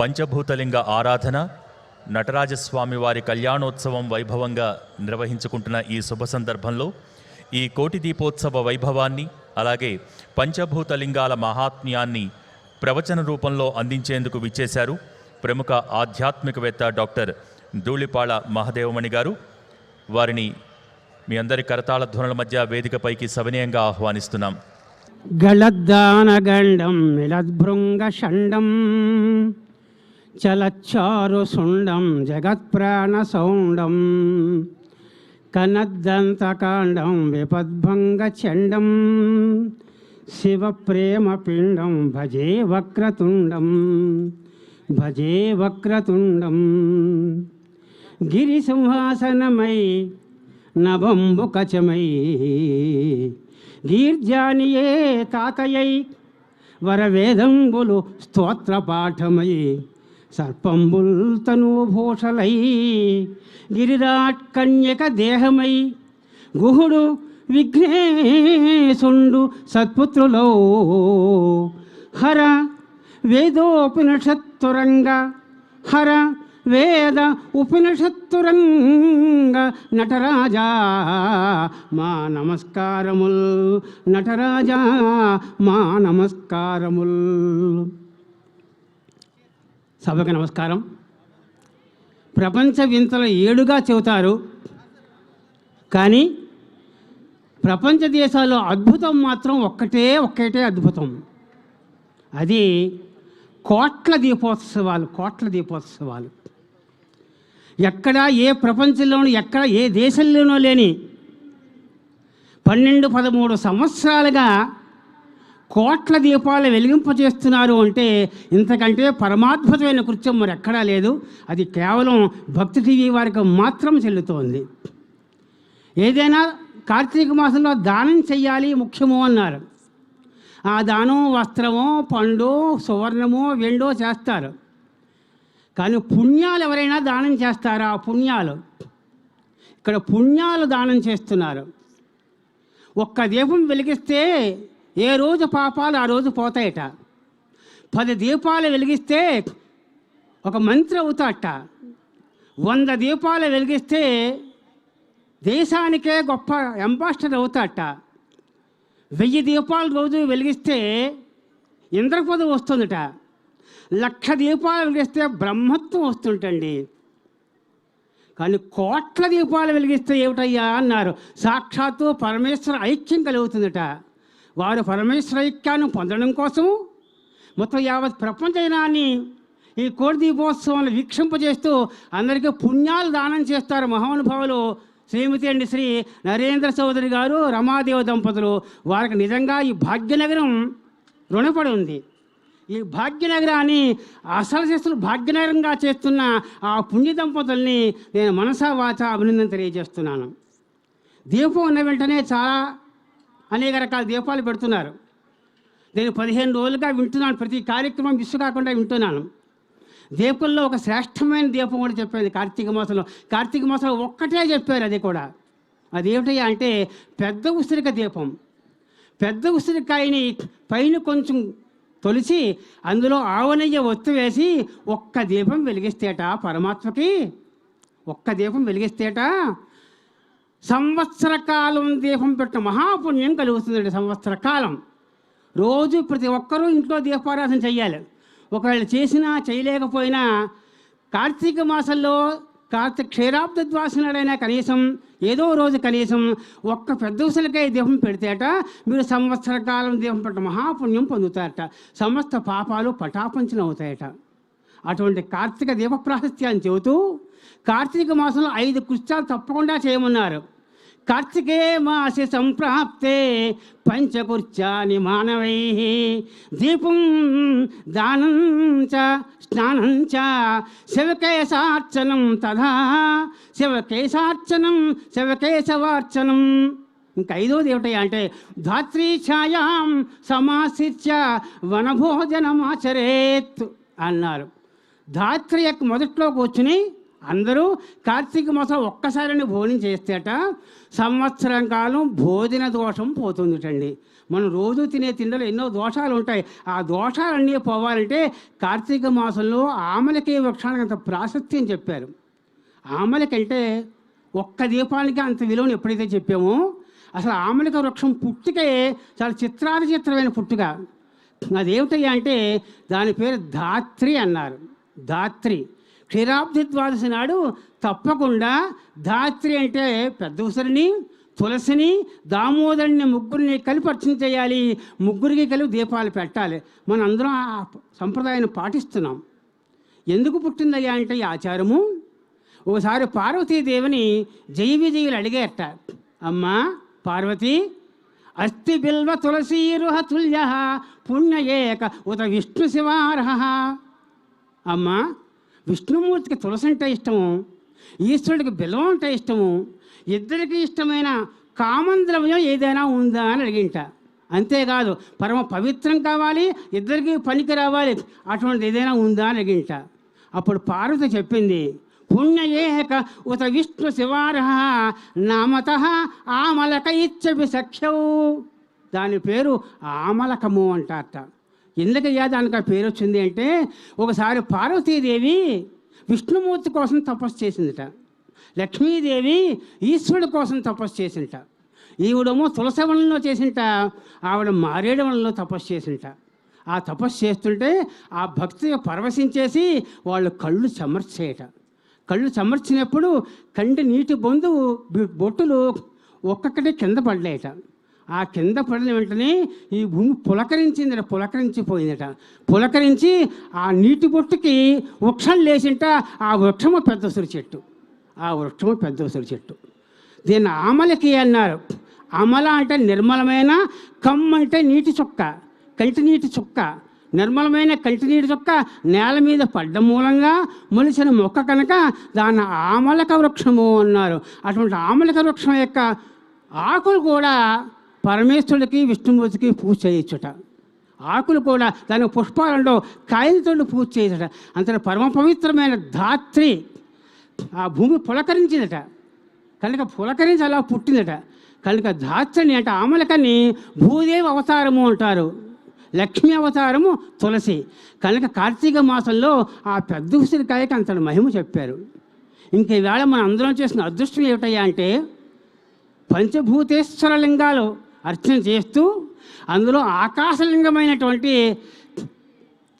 పంచభూతలింగ ఆరాధన, నటరాజస్వామి వారి కళ్యాణోత్సవం వైభవంగా నిర్వహించుకుంటున్న ఈ శుభ సందర్భంలో ఈ కోటి దీపోత్సవ వైభవాన్ని, అలాగే పంచభూతలింగాల మహాత్మ్యాన్ని ప్రవచన రూపంలో అందించేందుకు విచ్చేశారు ప్రముఖ ఆధ్యాత్మికవేత్త డాక్టర్ ధూళిపాళ మహదేవమణి గారు. వారిని మీ అందరి కరతాళ ధ్వనుల మధ్య వేదికపైకి సవినయంగా ఆహ్వానిస్తున్నాం. గళద్దానగండం మిలద్భృంగ షండం చలచ్చారు సుండం జగత్ప్రాణ సౌండం కనద్దంతకాండం విపద్భంగ చండం శివప్రేమ పిండం భజే వక్రతుండం భజే వక్రతుండం గిరిసింహాసనమై నభంబు కచమై గీర్జానియే తాతయై వరవేదంబులు స్తోత్రపాఠమై సర్పంబుల్ తనూభూషలై గిరిరాట్ కన్యక దేహమై గుహుడు విఘ్నేశుండు సత్పుత్రులో హర వేదోపనిషత్తురంగ హర వేద ఉపనిషత్తురంగ నటరాజా మా నమస్కారముల్ నటరాజా మా నమస్కారముల్. సభకు నమస్కారం. ప్రపంచ వింతలు 7గా చెబుతారు, కానీ ప్రపంచ దేశాల్లో అద్భుతం మాత్రం ఒక్కటే అద్భుతం. అది కోట్ల దీపోత్సవాలు. ఎక్కడ ఏ ప్రపంచంలోనూ ఎక్కడ ఏ దేశంలోనూ లేని 12-13 సంవత్సరాలుగా కోట్ల దీపాలు వెలిగింపజేస్తున్నారు అంటే ఇంతకంటే పరమాద్భుతమైన కృత్యం మరి ఎక్కడా లేదు. అది కేవలం భక్తి టీవీ వారికి మాత్రం చెల్లుతోంది. ఏదైనా కార్తీక మాసంలో దానం చెయ్యాలి ముఖ్యము అన్నారు. ఆ దానం వస్త్రమో, పండు, సువర్ణమో, వెండో చేస్తారు. కానీ పుణ్యాలు ఎవరైనా దానం చేస్తారా? పుణ్యాలు ఇక్కడ పుణ్యాలు దానం చేస్తున్నారు. ఒక్క దీపం వెలిగిస్తే ఏ రోజు పాపాలు ఆ రోజు పోతాయట. 10 దీపాలు వెలిగిస్తే ఒక మంత్రి అవుతాట. 100 దీపాలు వెలిగిస్తే దేశానికే గొప్ప అంబాసిడర్ అవుతాట. 1000 దీపాలు రోజు వెలిగిస్తే ఇంద్రపదవి వస్తుందట. 1,00,000 దీపాలు వెలిగిస్తే బ్రహ్మత్వం వస్తుంటండి. కానీ కోట్ల దీపాలు వెలిగిస్తే ఏమిటయ్యా అన్నారు. సాక్షాత్తు పరమేశ్వర ఐక్యం కలుగుతుందట. వారు పరమేశ్వర ఐక్యాన్ని పొందడం కోసం మొత్తం యావత్ ప్రపంచనాన్ని ఈ కోటి దీపోత్సవాన్ని వీక్షింపజేస్తూ అందరికీ పుణ్యాలు దానం చేస్తారు మహానుభావులు. శ్రీమతి అండి శ్రీ నరేంద్ర చౌదరి గారు, రమాదేవి దంపతులు. వారికి నిజంగా ఈ భాగ్యనగరం రుణపడి ఉంది. ఈ భాగ్యనగరాన్ని అసలు చేస్తున్న భాగ్యనగరంగా చేస్తున్న ఆ పుణ్య దంపతుల్ని నేను మనసా వాచ అభినందన తెలియజేస్తున్నాను. దీపం ఉన్న వెంటనే చాలా అనేక రకాల దీపాలు పెడుతున్నారు. నేను 15 రోజులుగా వింటున్నాను. ప్రతి కార్యక్రమం మిస్ కాకుండా వింటున్నాను. దీపంలో ఒక శ్రేష్టమైన దీపం కూడా చెప్పేది కార్తీక మాసంలో ఒక్కటే చెప్పారు. అది కూడా అదేమిటయ్యా అంటే పెద్ద ఉసిరిక దీపం. పెద్ద ఉసిరికాయని పైన కొంచెం తొలిచి అందులో ఆవనయ్య ఒత్తు వేసి ఒక్క దీపం వెలిగిస్తేట పరమాత్మకి. ఒక్క దీపం వెలిగిస్తేట సంవత్సర కాలం దీపం పెట్టిన మహాపుణ్యం కలుగుతుందండి. సంవత్సర కాలం రోజు ప్రతి ఒక్కరూ ఇంట్లో దీపారాధన చెయ్యాలి. ఒకవేళ చేసినా చేయలేకపోయినా కార్తీక మాసంలో క్షీరాబ్ద ద్వాసనాడైనా కనీసం ఏదో రోజు కనీసం ఒక్క పెద్ద ఉసిరికాయ దీపం పెడితేట మీరు సంవత్సర కాలం దీపం పెట్ట మహాపుణ్యం పొందుతారట. సమస్త పాపాలు పటాపంచలు అవుతాయట. అటువంటి కార్తీక దీప ప్రాశస్త్యాన్ని చెబుతూ కార్తీక మాసంలో 5 కృత్యాలు తప్పకుండా చేయమన్నారు. కార్తికే మాసి సంప్రాప్తే పంచకృత్యాని మానవై దీపం దానం చ స్నానం చ శివకేశార్చనం తథా శివకేశవార్చనం. ఇంకా 5వది ఏమిటయ్యా అంటే ధాత్రీ ఛాయాం సమాశ్రిత్య వనభోజనమాచరేత్ అన్నారు. ధాత్రి యొక్క మొదట్లో కూర్చుని అందరూ కార్తీక మాసం ఒక్కసారిని భోజనం చేస్తేట సంవత్సరం కాలం భోజన దోషం పోతుందిటండి. మనం రోజు తినే తిండిలో ఎన్నో దోషాలు ఉంటాయి. ఆ దోషాలన్నీ పోవాలంటే కార్తీక మాసంలో ఆమలకి వృక్షానికి అంత ప్రాశస్త్యం చెప్పారు. ఆమలకంటే ఒక్క దీపానికి అంత విలువను ఎప్పుడైతే చెప్పామో, అసలు ఆమలిక వృక్షం పుట్టుకే చాలా చిత్రమైన పుట్టుక. అదేమిటయ్యా అంటే దాని పేరు ధాత్రి అన్నారు. ధాత్రి క్షీరాబ్ది ద్వాదశి నాడు తప్పకుండా ధాత్రి అంటే పెద్ద ఉసిరిని, తులసిని, దామోదరుని ముగ్గురిని కలిపి అర్చన చేయాలి. ముగ్గురికి కలిపి దీపాలు పెట్టాలి. మనం అందరం ఆ సంప్రదాయాన్ని పాటిస్తున్నాం. ఎందుకు పుట్టిందయ్యా అంటే ఈ ఆచారము, ఓసారి పార్వతీదేవిని జయ విజయులు అడిగేట, అమ్మా పార్వతి, అస్తి బిల్వ తులసీరుహ తుల్య పుణ్య ఏక ఉత విష్ణు శివార్హ. అమ్మా, విష్ణుమూర్తికి తులసి అంటే ఇష్టము, ఈశ్వరుడికి బిల్వం అంటే ఇష్టము, ఇద్దరికి ఇష్టమైన కామంద్రవ్యం ఏదైనా ఉందా అని అడిగింట. అంతేకాదు పరమ పవిత్రం కావాలి, ఇద్దరికి పనికి రావాలి, అటువంటిది ఏదైనా ఉందా అని అడిగింట. అప్పుడు పార్వతి చెప్పింది, పుణ్య ఏక ఉత విష్ణు శివార్హ నామత ఆమలక ఇచ్చవి సఖ్యవు. దాని పేరు ఆమలకము అంటారట. ఎందుకయ్యా దానికి ఆ పేరు వచ్చింది అంటే, ఒకసారి పార్వతీదేవి విష్ణుమూర్తి కోసం తపస్సు చేసిందిట, లక్ష్మీదేవి ఈశ్వరుడు కోసం తపస్సు చేసింట. ఈవిడేమో తులసవనంలో చేసింట, ఆవిడ మారేడవనంలో తపస్సు చేసింట. ఆ తపస్సు చేస్తుంటే ఆ భక్తి పరవశించేసి వాళ్ళు కళ్ళు చెమర్చేయట. కళ్ళు చెమర్చినప్పుడు కంటి నీటి బొట్టులు ఒక్కొక్కటి కింద పడ్డాయట. ఆ కింద పడిన వెంటనే ఈ భూమి పులకరించిపోయిందట. పులకరించి ఆ నీటి బొట్టుకి వృక్షం లేచింట. ఆ వృక్షము పెద్ద ఉసిరి చెట్టు. దీన్ని ఆమలకి అన్నారు. అమల అంటే నిర్మలమైన, కమ్ అంటే నీటి చుక్క, కంటి నీటి చుక్క. నిర్మలమైన కంటినీటి చుక్క నేల మీద పడ్డ మూలంగా మొలిచిన మొక్క కనుక దాన్ని ఆమలక వృక్షము అన్నారు. అటువంటి ఆమలక వృక్షం యొక్క ఆకులు కూడా పరమేశ్వరుడికి, విష్ణుమూర్తికి పూజ చేయొచ్చుట. ఆకులు కూడా దానికి పుష్పాలలో కాయలతో పూజ చేయొచ్చుట. అంత పరమ పవిత్రమైన ధాత్రి ఆ భూమి పులకరించిందట. కనుక పులకరించి అలా పుట్టిందట. కనుక ధాత్రిని అంటే ఆమలకని భూదేవి అవతారము అంటారు, లక్ష్మీ అవతారము తులసి. కనుక కార్తీక మాసంలో ఆ పెద్ద ఉసిరికాయకి అంతటి మహిమ చెప్పారు. ఇంక ఈవేళ మనం అందరం చేసిన అదృష్టం ఏమిటయ్యా అంటే, పంచభూతేశ్వర లింగాలు అర్చన చేస్తూ అందులో ఆకాశలింగమైనటువంటి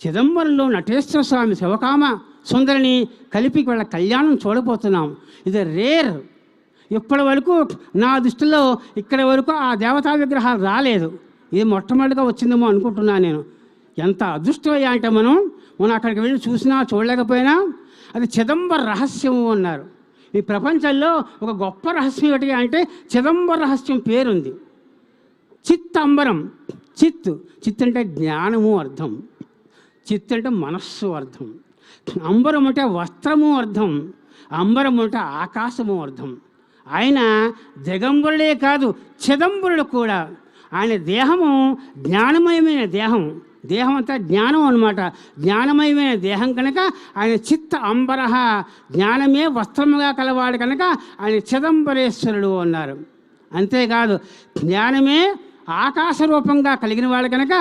చిదంబరంలో నటేశ్వర స్వామి శివకామ సుందరిని కలిపి వాళ్ళ కళ్యాణం చూడబోతున్నాం. ఇది రేర్. ఇప్పటి వరకు నా దృష్టిలో ఇక్కడి వరకు ఆ దేవతా విగ్రహాలు రాలేదు. ఇది మొట్టమొదటిగా వచ్చిందేమో అనుకుంటున్నాను నేను. ఎంత అదృష్టమయ్యా అంటే మనం అక్కడికి వెళ్ళి చూసినా చూడలేకపోయినా అది చిదంబర రహస్యము అన్నారు. ఈ ప్రపంచంలో ఒక గొప్ప రహస్యం ఏమిటి అంటే చిదంబర రహస్యం పేరుంది. చిత్ అంబరం. చిత్ అంటే జ్ఞానము అర్థం, చిత్ అంటే మనస్సు అర్థం, అంబరం అంటే వస్త్రము అర్థం, అంబరం అంటే ఆకాశము అర్థం. ఆయన దిగంబరుడే కాదు, చిదంబరుడు కూడా. ఆయన దేహము జ్ఞానమయమైన దేహం అంతా జ్ఞానం అన్నమాట. జ్ఞానమయమైన దేహం కనుక ఆయన చిత్త అంబరహ, జ్ఞానమే వస్త్రముగా కలవాడు కనుక ఆయన చిదంబరేశ్వరుడు అన్నారు. అంతేకాదు జ్ఞానమే ఆకాశ రూపంగా కలిగిన వాడు కనుక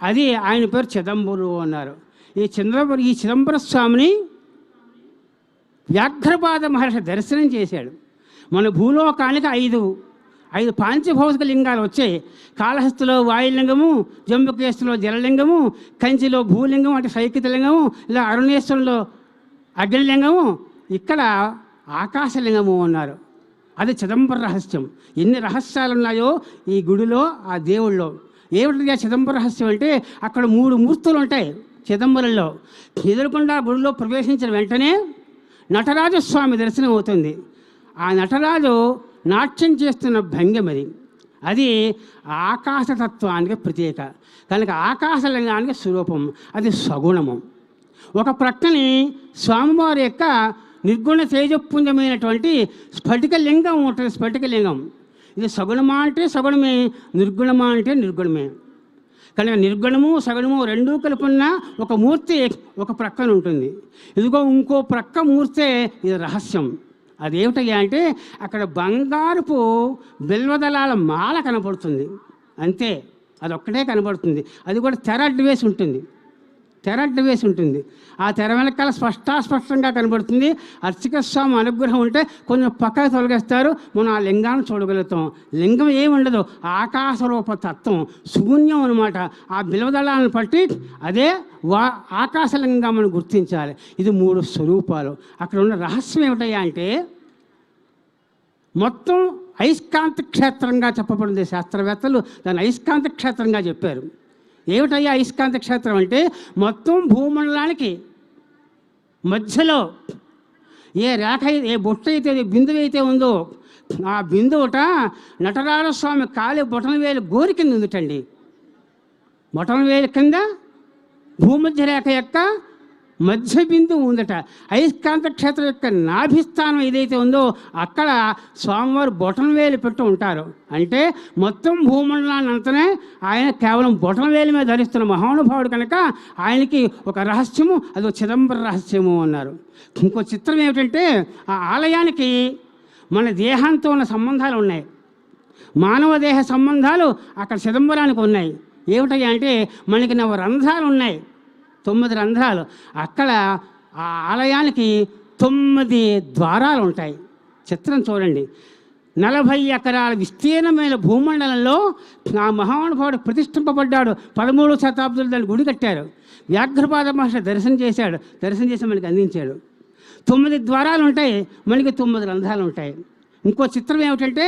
అది ఆయన పేరు చిదంబరు అన్నారు. ఈ చిదంబర స్వామిని వ్యాఘ్రపాద మహర్షి దర్శనం చేశాడు. మన భూలోకానికి ఐదు పాంచభౌతిక లింగాలు వచ్చాయి. కాళహస్తిలో వాయులింగము, జంబుకేశ్వరంలో జలలింగము, కంచిలో భూలింగం అంటే సైకిత లింగము, ఇలా అరుణేశ్వరంలో అగ్నిలింగము, ఇక్కడ ఆకాశలింగము అన్నారు. అది చిదంబర రహస్యం. ఎన్ని రహస్యాలు ఉన్నాయో ఈ గుడిలో, ఆ దేవుళ్ళలో. ఏమిటి చిదంబర రహస్యం అంటే అక్కడ 3 మూర్తులు ఉంటాయి చిదంబరంలో. ఎదురుకుండా గుడిలో ప్రవేశించిన వెంటనే నటరాజస్వామి దర్శనం అవుతుంది. ఆ నటరాజు నాట్యం చేస్తున్న భంగిమది, అది ఆకాశతత్వానికి ప్రత్యేక. కనుక ఆకాశలింగానికి స్వరూపం, అది సగుణము. ఒక ప్రక్కని స్వామివారి యొక్క నిర్గుణ తేజపుంజమైనటువంటి స్ఫటికలింగం ఉంటుంది. స్ఫటికలింగం ఇది సగుణమా అంటే సగుణమే, నిర్గుణమా అంటే నిర్గుణమే. కనుక నిర్గుణము సగుణము రెండూ కలుపున్న ఒక మూర్తి ఒక ప్రక్కన ఉంటుంది. ఇదిగో ఇంకో ప్రక్క మూర్తే ఇది రహస్యం. అదేమిటయ్యా అంటే అక్కడ బంగారపు బిల్వదళాల మాల కనపడుతుంది, అంతే. అదొక్కటే కనపడుతుంది. అది కూడా తెర అడ్డు వేసి ఉంటుంది. ఆ తెర వెనకాల స్పష్టంగా కనబడుతుంది. అర్చక స్వామి అనుగ్రహం ఉంటే కొంచెం పక్కకు తొలగిస్తారు, మనం ఆ లింగాన్ని చూడగలుగుతాం. లింగం ఏమి ఉండదు, ఆకాశరూప తత్వం, శూన్యం అనమాట. ఆ బిల్వదళాలను బట్టి అదే ఆకాశలింగం మనం గుర్తించాలి. ఇది 3 స్వరూపాలు. అక్కడ ఉన్న రహస్యం ఏమిటయ్యా అంటే మొత్తం అయస్కాంత క్షేత్రంగా చెప్పబడింది. శాస్త్రవేత్తలు దాన్ని అయస్కాంత క్షేత్రంగా చెప్పారు. ఏమిటయ్యా అయస్కాంత క్షేత్రం అంటే మొత్తం భూమండలానికి మధ్యలో ఏ రేఖ ఏ బొట్టు అయితే బిందువు అయితే ఉందో ఆ బిందువుట నటరాజస్వామి కాలి బొటనవేలు గోరి కింద ఉందిటండి. బొటనవేలు కింద భూమధ్య రేఖ యొక్క మధ్య బిందువు ఉందట. అయస్కాంత క్షేత్రం యొక్క నాభిస్థానం ఏదైతే ఉందో అక్కడ స్వామివారు బొటనవేలు పెట్టి ఉంటారు. అంటే మొత్తం భూమండలాన్ని అంతనే ఆయన కేవలం బొటనవేలు మీద ధరిస్తున్న మహానుభావుడు కనుక ఆయనకి ఒక రహస్యము, అది చిదంబర రహస్యము అన్నారు. ఇంకో చిత్రం ఏమిటంటే ఆ ఆలయానికి మన దేహంతో ఉన్న సంబంధాలు ఉన్నాయి. మానవ దేహ సంబంధాలు అక్కడ చిదంబరానికి ఉన్నాయి. ఏమిటయ్యా అంటే మనకి 9 రంధ్రాలు ఉన్నాయి, 9 రంధ్రాలు. అక్కడ ఆ ఆలయానికి 9 ద్వారాలు ఉంటాయి. చిత్రం చూడండి. 40 ఎకరాల విస్తీర్ణమైన భూమండలంలో ఆ మహానుభావుడు ప్రతిష్ఠింపబడ్డాడు. 13వ శతాబ్దంలో దాన్ని గుడి కట్టారు. వ్యాఘ్రపాద మహర్షి దర్శనం చేసి మనకి అందించాడు. 9 ద్వారాలు ఉంటాయి, మనకి 9 రంధ్రాలు ఉంటాయి. ఇంకో చిత్రం ఏమిటంటే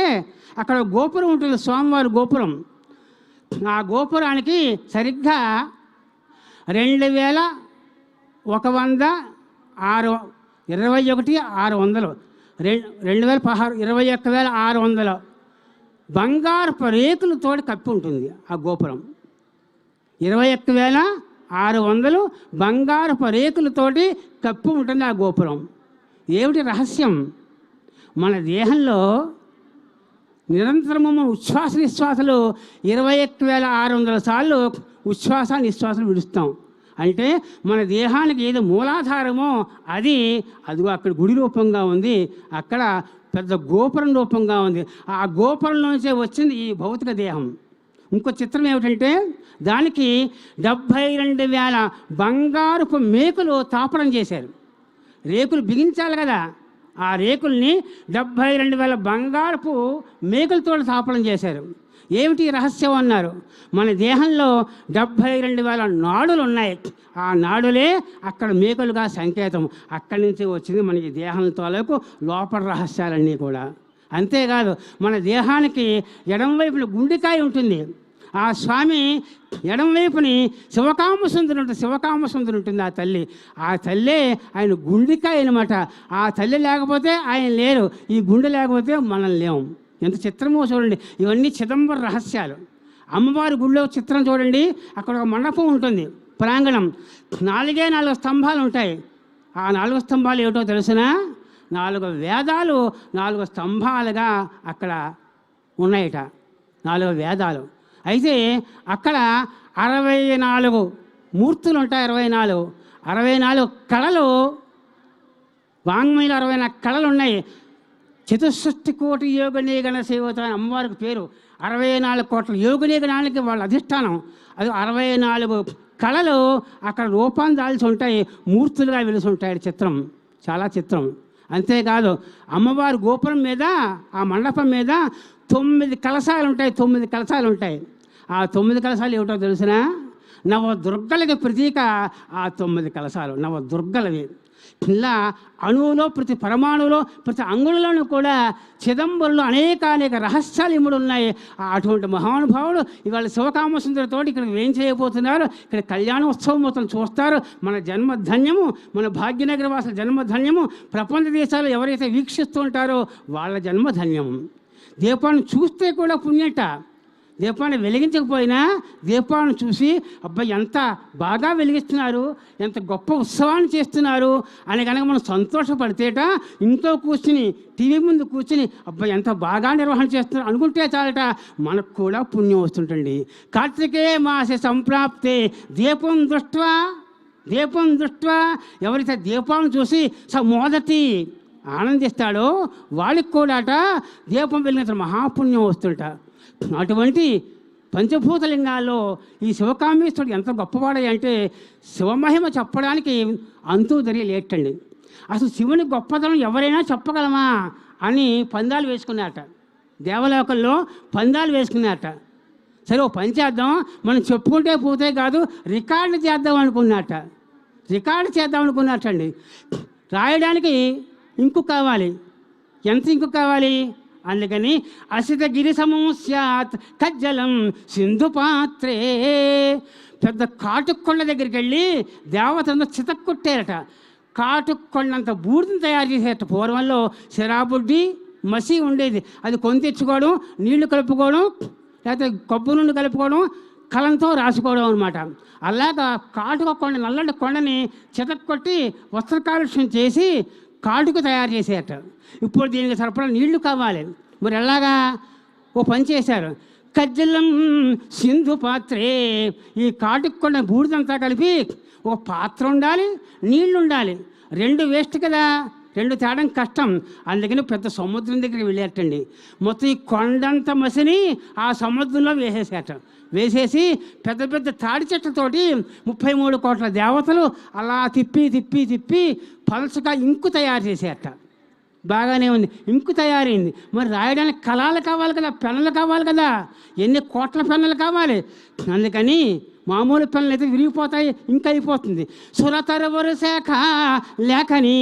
అక్కడ గోపురం ఉంటుంది, స్వామివారి గోపురం. ఆ గోపురానికి సరిగ్గా 21,600 21,600 బంగారపు రేకులతో కప్పి ఉంటుంది ఆ గోపురం. 21,600 బంగారపు రేకులతోటి కప్పి ఉంటుంది ఆ గోపురం. ఏమిటి రహస్యం? మన దేహంలో నిరంతరము ఉచ్ఛ్వాస నిశ్వాసలు 21,600 సార్లు ఉచ్ఛ్వాస నిశ్వాసలు విడుస్తాం. అంటే మన దేహానికి ఏదో మూలాధారమో అదిగో అక్కడ గుడి రూపంగా ఉంది, అక్కడ పెద్ద గోపురం రూపంగా ఉంది. ఆ గోపురంలోంచే వచ్చింది ఈ భౌతిక దేహం. ఇంకో చిత్రం ఏమిటంటే దానికి 72,000 బంగారపు మేకులు తాపడం చేశారు. రేకులు బిగించాలి కదా, ఆ రేకుల్ని 72,000 బంగారపు మేకులతో తాపడం చేశారు. ఏమిటి రహస్యం అన్నారు? మన దేహంలో 72,000 నాడులు ఉన్నాయి. ఆ నాడులే అక్కడ మేకులుగా సంకేతం. అక్కడి నుంచి వచ్చింది మనకి దేహం తాలూకు లోపల రహస్యాలన్నీ కూడా. అంతేకాదు మన దేహానికి ఎడమవైపున గుండెకాయ ఉంటుంది. ఆ స్వామి ఎడమవైపుని శివకామసుందరి ఉంటుంది. ఆ తల్లే ఆయన గుండెకాయ అనమాట. ఆ తల్లి లేకపోతే ఆయన లేరు, ఈ గుండె లేకపోతే మనం లేము. ఎంత చిత్రమో చూడండి. ఇవన్నీ చిదంబర రహస్యాలు. అమ్మవారి గుడిలో చిత్రం చూడండి. అక్కడ ఒక మండపం ఉంటుంది, ప్రాంగణం. 4 స్తంభాలు ఉంటాయి. ఆ 4 స్తంభాలు ఏమిటో తెలుసునా? 4 వేదాలు 4 స్తంభాలుగా అక్కడ ఉన్నాయట. 4 వేదాలు. అయితే అక్కడ 64 మూర్తులు ఉంటాయి. 64 కళలు, వాంగ్మయంలో 64 కళలు ఉన్నాయి. 64 కోటి యోగనీగణ సేవత అమ్మవారికి పేరు. 64 కోట్ల యోగనీగణానికి వాళ్ళ అధిష్టానం. అది 64 కళలు అక్కడ రూపాన్ని దాల్చి ఉంటాయి, మూర్తులుగా వెలిసి ఉంటాయి. చిత్రం, చాలా చిత్రం. అంతేకాదు అమ్మవారి గోపురం మీద, ఆ మండపం మీద 9 కలశాలు ఉంటాయి. 9 కలశాలు ఉంటాయి. ఆ 9 కలశాలు ఏమిటో తెలిసినా? నవదుర్గలకి ప్రతీక ఆ 9 కలశాలు. నవదుర్గలవి. ఇలా అణువులో, ప్రతి పరమాణువులో, ప్రతి అంగుళంలోనూ కూడా చిదంబరంలో అనేక రహస్యాలు ఇముడు ఉన్నాయి. అటువంటి మహానుభావుడు ఇవాళ శివకామసుందరితో ఇక్కడ ఏం చేయబోతున్నారు? ఇక్కడ కళ్యాణోత్సవం మొత్తం చూస్తారు. మన జన్మధన్యము, మన భాగ్యనగర వాసుల జన్మధన్యము. ప్రపంచ దేశాలు ఎవరైతే వీక్షిస్తూ ఉంటారో వాళ్ళ జన్మధన్యము. దీపాన్ని చూస్తే కూడా పుణ్యట. దీపాన్ని వెలిగించకపోయినా దీపాలను చూసి అబ్బాయి ఎంత బాగా వెలిగిస్తున్నారు, ఎంత గొప్ప ఉత్సవాన్ని చేస్తున్నారు అని కనుక మనం సంతోషపడితేట ఇంట్లో కూర్చుని టీవీ ముందు కూర్చుని అబ్బాయి ఎంత బాగా నిర్వహణ చేస్తున్నారు అనుకుంటే చాలట మనకు కూడా పుణ్యం వస్తుంటండి. కార్తికేయ మాస సంప్రాప్తే దీపం దృష్ట్వా ఎవరైతే దీపాలను చూసి మొదటి ఆనందిస్తాడో వాళ్ళకి కూడాట దీపం వెలిగిన మహాపుణ్యం వస్తుంట. అటువంటి పంచభూతలింగాల్లో ఈ శివకామేశ్వరుడు ఎంత గొప్పవాడంటే శివమహిమ చెప్పడానికి అంతూ తెలియలేటండి. అసలు శివుని గొప్పతనం ఎవరైనా చెప్పగలమా అని పందాలు వేసుకున్నారట. దేవలోకంలో పందాలు వేసుకున్నారట. సరే ఓ పని చేద్దాం, మనం చెప్పుకుంటే పోతే కాదు రికార్డు చేద్దాం అనుకున్నట్టండి. రాయడానికి ఇంకు కావాలి. ఎంత ఇంకు కావాలి? అందుకని అసితగిరి సమం స్యాత్ కజ్జలం సింధు పాత్రే. పెద్ద కాటుకొండ దగ్గరికి వెళ్ళి దేవతను చితక్కొట్టారట. కాటుకొండంత బూడిదని తయారు చేసేట. పూర్వంలో శరాబుడ్డి మసి ఉండేది, అది కొని తెచ్చుకోవడం, నీళ్లు కలుపుకోవడం, లేకపోతే కొబ్బరి నుండి కలుపుకోవడం, కలంతో రాసుకోవడం అనమాట. అలాగా కాటుక కొండ, నల్లటి కొండని చితక్కొట్టి వస్త్ర కాలుష్యం చేసి కాటుకు తయారు చేసేట. ఇప్పుడు దీనికి సరిపడా నీళ్లు కావాలి. మరి ఎలాగా? ఓ పని చేశారు. కజ్జలం సింధు పాత్రే. ఈ కాటుకొండ బూడిదంతా కలిపి ఒక పాత్ర ఉండాలి, నీళ్లు ఉండాలి. రెండు వేస్ట్ కదా, రెండు తేడం కష్టం. అందుకని పెద్ద సముద్రం దగ్గరికి వెళ్ళేటండి. మొత్తం ఈ కొండంత మసిని ఆ సముద్రంలో వేసేసి పెద్ద పెద్ద తాడి చెట్లతోటి 33 కోట్ల దేవతలు అలా తిప్పి పలసగా ఇంకు తయారు చేసేట. బాగానే ఉంది, ఇంకు తయారైంది. మరి రాయడానికి కళాలు కావాలి కదా, పెన్నులు కావాలి కదా, ఎన్ని కోట్ల పెన్నులు కావాలి. అందుకని మామూలు పెన్నులు అయితే విరిగిపోతాయి, ఇంకా అయిపోతుంది. సురతరువర శాఖ లేఖని,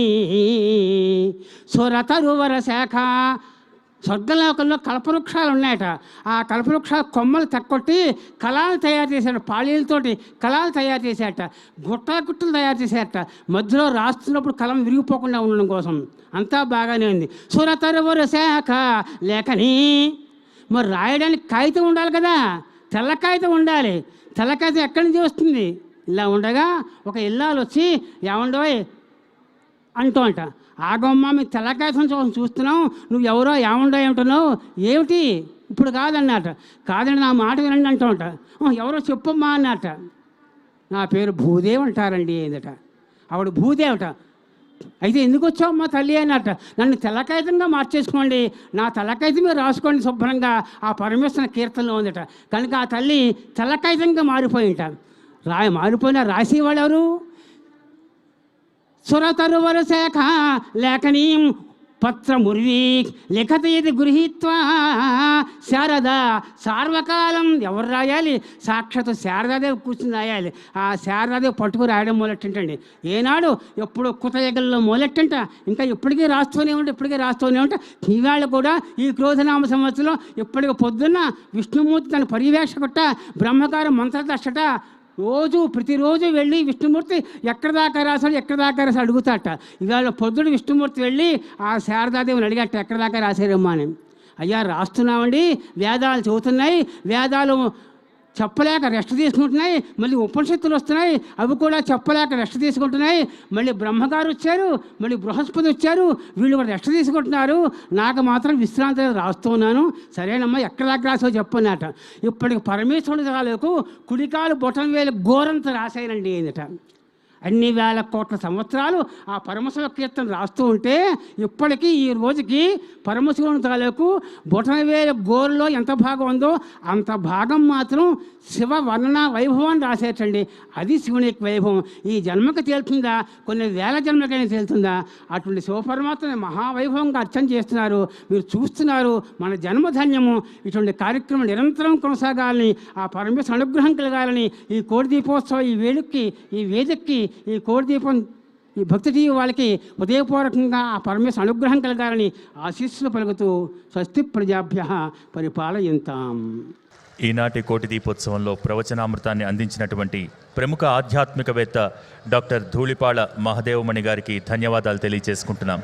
సురతరువర శాఖ. స్వర్గలోకంలో కల్పవృక్షాలు ఉన్నాయట. ఆ కల్పవృక్షాల కొమ్మలు తక్కొట్టి కళాలు తయారు చేశాడు. పాళీలతోటి కళాలు తయారు చేశాట. గుట్టలు తయారు చేశాట. మధ్యలో రాస్తున్నప్పుడు కలం విరిగిపోకుండా ఉండడం కోసం. అంతా బాగానే ఉంది. సురతరువర శాఖ లేఖని. మరి రాయడానికి కాగితం ఉండాలి కదా, తెల్ల కాగితం ఉండాలి. తెల్ల కాగితం ఎక్కడి నుంచి వస్తుంది? ఇలా ఉండగా ఒక ఇల్లాలు వచ్చి ఏమండోయ్ అంటూ అంట, ఆగమ్మా మీ తెల్లకాయసం చూస్తున్నావు, నువ్వు ఎవరో ఏముండో ఏమంటున్నావు, ఏమిటి ఇప్పుడు కాదన్నట. కాదండి నా మాట వినండి అంటూ అంట. ఎవరో చెప్పమ్మా అన్నట. నా పేరు భూదేవి అంటారండి ఏందట. ఆవిడ భూదేవట. అయితే ఎందుకు వచ్చావమ్మా తల్లి అన్నట. నన్ను తెల్లకాయితంగా మార్చేసుకోండి, నా తెల్లకాయితం మీరు రాసుకోండి శుభ్రంగా, ఆ పరమేశ్వర కీర్తనలో ఉందట. కనుక ఆ తల్లి తెల్లకాయితంగా మారిపోయింట. మారిపోయినా రాసేవాళ్ళు ఎవరు? సురతరువర శాఖ లేఖనీం పత్రముర్వీ లిఖతేది గృహీత్వా శారద. సార్వకాలం ఎవరు రాయాలి? సాక్షాత్ శారదాదేవి కూర్చుని రాయాలి. ఆ శారదాదేవి పట్టుకు రాయడం మొదలెట్టండి. ఏనాడు ఎప్పుడు కుతయగల్లో మొదలెట్టంట. ఇంకా ఇప్పటికీ రాస్తూనే ఉంటా. ఈవేళ కూడా ఈ క్రోధనామ సంవత్సరంలో ఇప్పటికి పొద్దున్న విష్ణుమూర్తి తన పర్యవేక్షకుట బ్రహ్మగారు మంత్రదర్శట. ప్రతిరోజు వెళ్ళి విష్ణుమూర్తి ఎక్కడ దాకా రాశాడు అడుగుతాట. ఇవాళ పొద్దుడు విష్ణుమూర్తి వెళ్ళి ఆ శారదాదేవిని అడిగట, ఎక్కడ దాకా రాశారమ్మా అని. అయ్యా రాస్తున్నామండి, వేదాలు చదువుతున్నాయి, వేదాలు చెప్పలేక రెస్ట్ తీసుకుంటున్నాయి, మళ్ళీ ఉపనిషత్తులు వస్తున్నాయి, అవి కూడా చెప్పలేక రెస్ట్ తీసుకుంటున్నాయి, మళ్ళీ బ్రహ్మగారు వచ్చారు, మళ్ళీ బృహస్పతి వచ్చారు, వీళ్ళు కూడా రెస్ట్ తీసుకుంటున్నారు, నాకు మాత్రం విశ్రాంతి రాస్తూ ఉన్నాను. సరేనమ్మా ఎక్కడ దాకా రాసో చెప్పన్నట. ఇప్పటికి పరమేశ్వరుడి కాలకు కుడికాలు బొటం వేలు ఘోరంత రాశానండి ఏందట. అన్ని వేల కోట్ల సంవత్సరాలు ఆ పరమశివ కీర్తన రాస్తూ ఉంటే ఇప్పటికీ ఈ రోజుకి పరమశివుని తాలూకు బొటనవేలు గోరులో ఎంత భాగం ఉందో అంత భాగం మాత్రం శివ వర్ణన వైభవాన్ని రాసేటండి. అది శివుని యొక్క వైభవం. ఈ జన్మకి తేలుతుందా, కొన్ని వేల జన్మకైనా తేలుతుందా? అటువంటి శివపరమాత్మని మహావైభవంగా అర్చన చేస్తున్నారు, మీరు చూస్తున్నారు. మన జన్మధన్యము. ఇటువంటి కార్యక్రమం నిరంతరం కొనసాగాలని, ఆ పరమేశ్వర అనుగ్రహం కలగాలని, ఈ కోడి దీపోత్సవం ఈ వేడుక్కి ఈ వేదికకి ఈ కోడి దీపం ఈ భక్తి జీవి వాళ్ళకి ఉదయపూర్వకంగా ఆ పరమేశ్వర అనుగ్రహం కలగాలని ఆశీస్సులు పలుకుతూ స్వస్తి ప్రజాభ్యః పరిపాలయంతాం. ఈనాటి కోటి దీపోత్సవంలో ప్రవచనామృతాన్ని అందించినటువంటి ప్రముఖ ఆధ్యాత్మికవేత్త డాక్టర్ ధూళిపాళ మహదేవమణి గారికి ధన్యవాదాలు తెలియజేసుకుంటున్నాం.